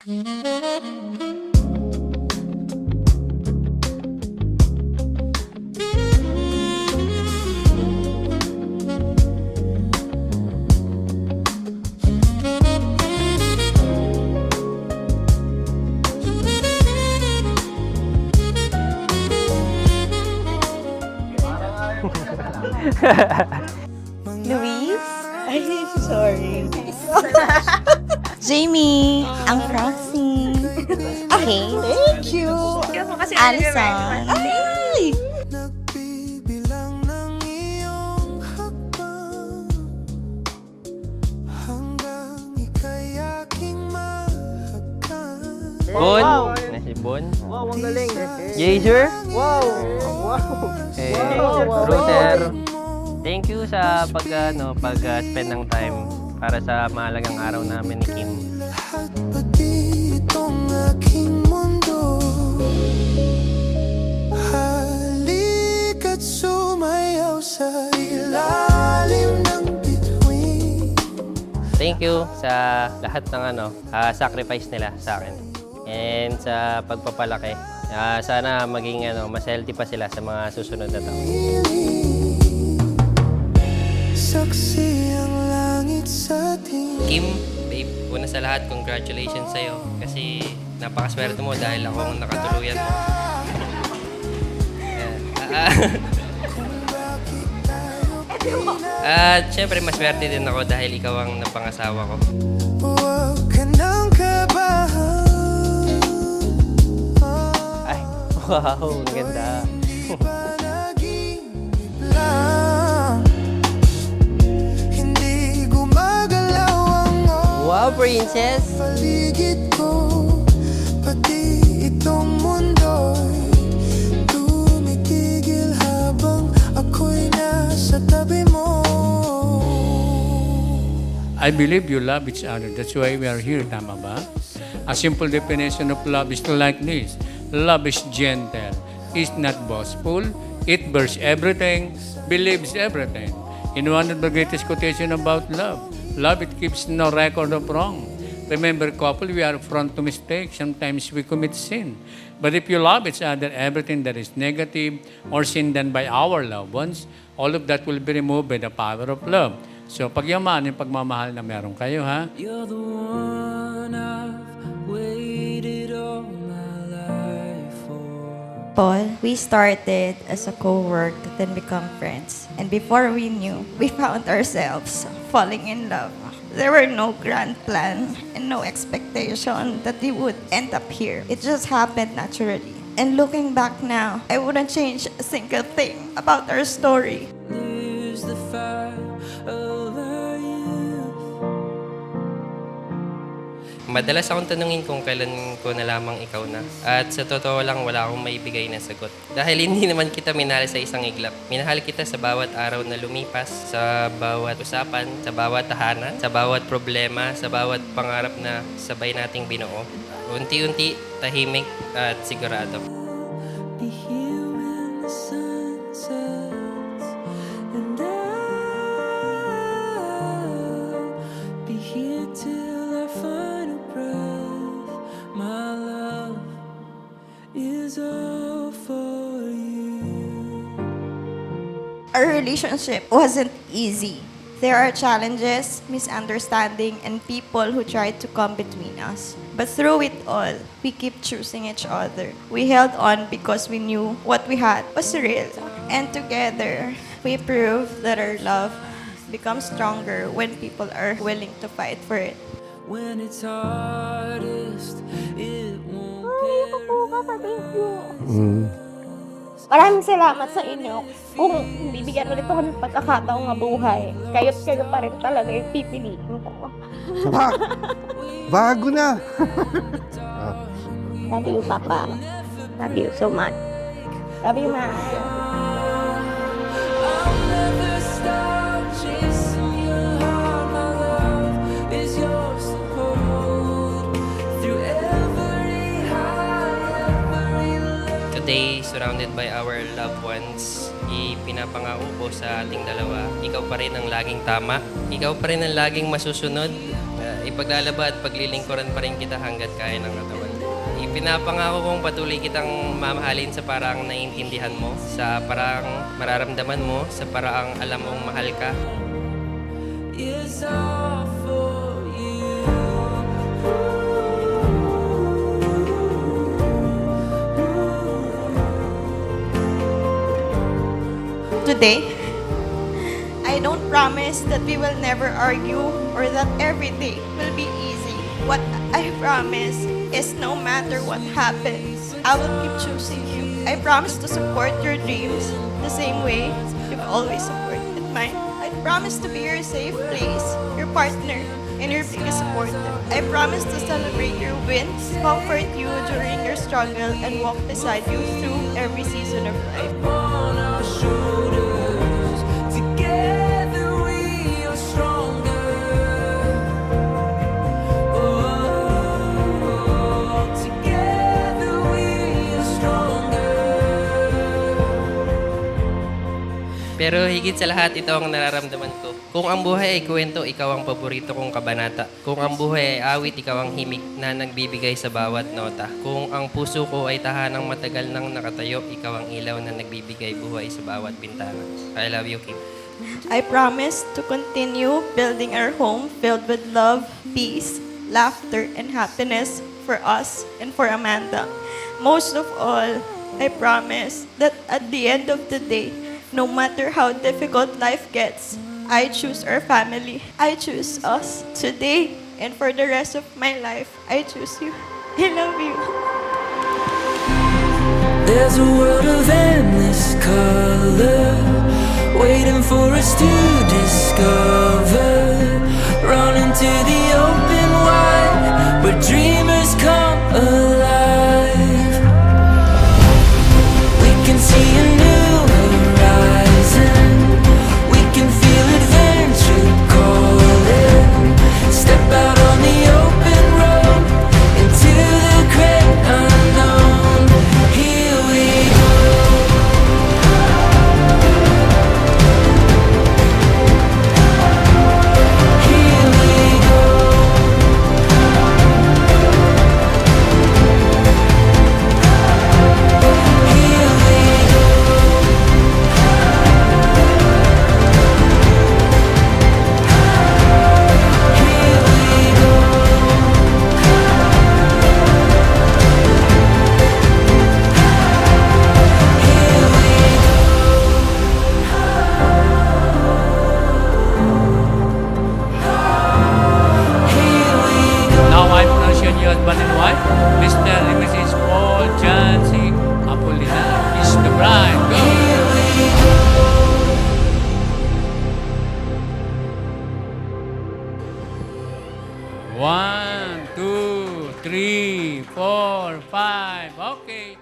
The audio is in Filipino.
Luis? Ay, sorry. Jamie, ang crossing. Okay. Thank you. Alison. Ay! Nagbibilang ng iyong hakbang hanggang ika'y aking mahagkan. Bon. Na si Bon. Wow, ang galing. Jazer. Wow. Wow. Eh, Wow. Router. Thank you sa pag-spend ng time para sa mahalagang araw namin ni Kim. Lahat pati itong aking mundo. Halika't sumayaw sa ilalim ng bituin. Thank you sa lahat ng sacrifice nila sa akin. And sa pagpapalaki. Sana maging mas healthy pa sila sa mga susunod na taon. Saksi ang langit sa ating Kim, babe, una sa lahat, congratulations sa'yo. Kasi napakaswerte mo dahil ako ang nakatuluyan mo. At syempre, maswerte din ako dahil ikaw ang napangasawa ko. huwag ka nang kabahan. Ay, wow, ang ganda. Panaginip lang. Hindi gumagalaw ang Wow, princess! paligid ko. Pati itong mundo'y tumitigil habang ako'y nasa tabi mo. I believe you love each other. That's why we are here, tama ba? A simple definition of love is like this. Love is gentle, is not boastful, it bears everything, believes everything. In one of the greatest quotation about love, love it keeps no record of wrong. Remember, couple, we are prone to mistakes. Sometimes we commit sin. But if you love each other, everything that is negative or sin done by our loved ones, all of that will be removed by the power of love. So, pagyaman yung pagmamahal na meron kayo, ha? You're the one I've waited all my life for. Paul, we started as a co-work, then become friends. And before we knew, we found ourselves falling in love. There were no grand plan and no expectation that we would end up here. It just happened naturally. And looking back now, I wouldn't change a single thing about our story. Lose the fire of our youth. Madalas akong tanungin kung kailan ko na lamang ikaw na. At sa totoo lang, wala akong maibigay na sagot. Dahil hindi naman kita minahal sa isang iglap. Minahal kita sa bawat araw na lumipas, sa bawat usapan, sa bawat tahanan, sa bawat problema, sa bawat pangarap na sabay nating binuo. Unti-unti, tahimik at sigurado. Be here when the sun sets, and I'll be here till our final breath. My love is all for you. Our relationship wasn't easy. There are challenges, misunderstanding, and people who tried to come between us. But through it all, we keep choosing each other. We held on because we knew what we had was real. And together, we proved that our love becomes stronger when people are willing to fight for it. When it's hardest, it won't Maraming salamat sa inyo. Kung bibigyan ulit ako ng pagkakataong mabuhay, kayo't kayo pa rin talaga yung pipiliin ko. Bago na. Love you, Papa. Love you so much. Love you, Ma. I'll never stop chasing your heart. My love is yours to hold through every high, every low. Today, surrounded by our loved ones, ipinapangako ko sa ating dalawa, ikaw pa rin ang laging tama, ikaw pa rin ang laging masusunod, ipaglalaba at paglilingkuran pa rin kita hanggat kaya ng katawan. Ipinapangako kong patuloy kitang mamahalin sa paraang naiintindihan mo, sa paraang mararamdaman mo, sa paraang alam mong mahal ka. is all for you. Today, I don't promise that we will never argue or that every day will be easy. What I promise is no matter what happens, I will keep choosing you. I promise to support your dreams the same way you've always supported mine. I promise to be your safe place, your partner, and your biggest supporter. I promise to celebrate your wins, comfort you during your struggle, and walk beside you through every season of life. On our shoulders, together we are stronger. Oh, together we are stronger. Pero higit sa lahat, ito ang nararamdaman ko. Kung ang buhay ay kwento, ikaw ang paborito kong kabanata. Kung ang buhay ay awit, ikaw ang himig na nagbibigay sa bawat nota. Kung ang puso ko ay tahanang matagal nang nakatayo, ikaw ang ilaw na nagbibigay buhay sa bawat bintana. I love you, Kim. I promise to continue building our home filled with love, peace, laughter, and happiness for us and for Amanda. Most of all, I promise that at the end of the day, no matter how difficult life gets, I choose our family. I choose us today and for the rest of my life. I choose you. I love you. There's a world of endless color waiting for us to discover. Run into the open wide where dreamers come alive. We can see a new horizon. We can feel adventure calling. Step out on the open road into the great unknown. Here we go. Here we go. Here we go. Here we go. Here we go. Here we go. Now I pronounce you your husband and wife, Mr. and Mrs. Paul Jancy Apolinar is the bride. Go! Here we go. One, two, three, four, five. Okay.